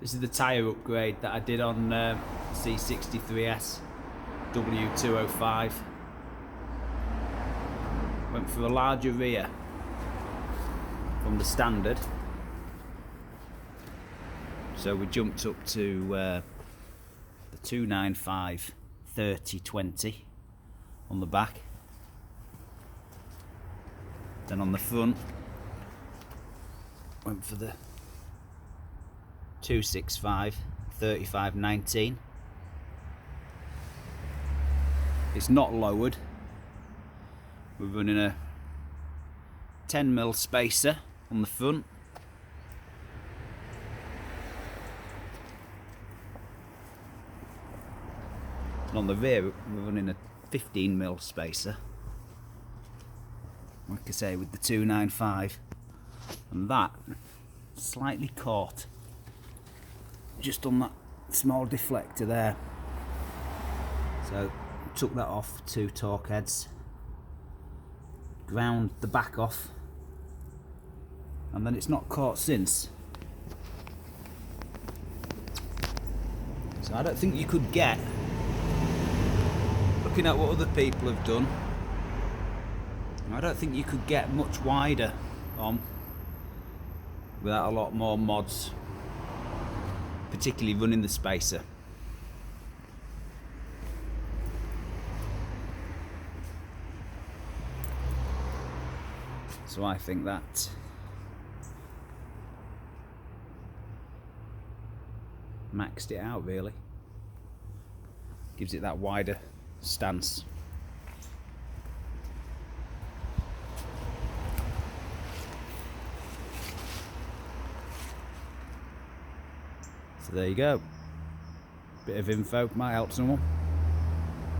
This is the tyre upgrade that I did on C63s W205. Went for a larger rear from the standard, so we jumped up to the 295 30/20 on the back. Then on the front went for the 265 35/19. It's not lowered. We're running a 10mm spacer on the front. And on the rear we're running a 15mm spacer, like I say, with the 295, and that slightly caught just on that small deflector there, so took that off, 2 torque heads, ground the back off, and then it's not caught since. So I don't think you could get, looking at what other people have done, I don't think you could get much wider on without a lot more mods, particularly running the spacer. So I think that maxed it out really. Gives it that wider stance. So there you go. Bit of info, might help someone.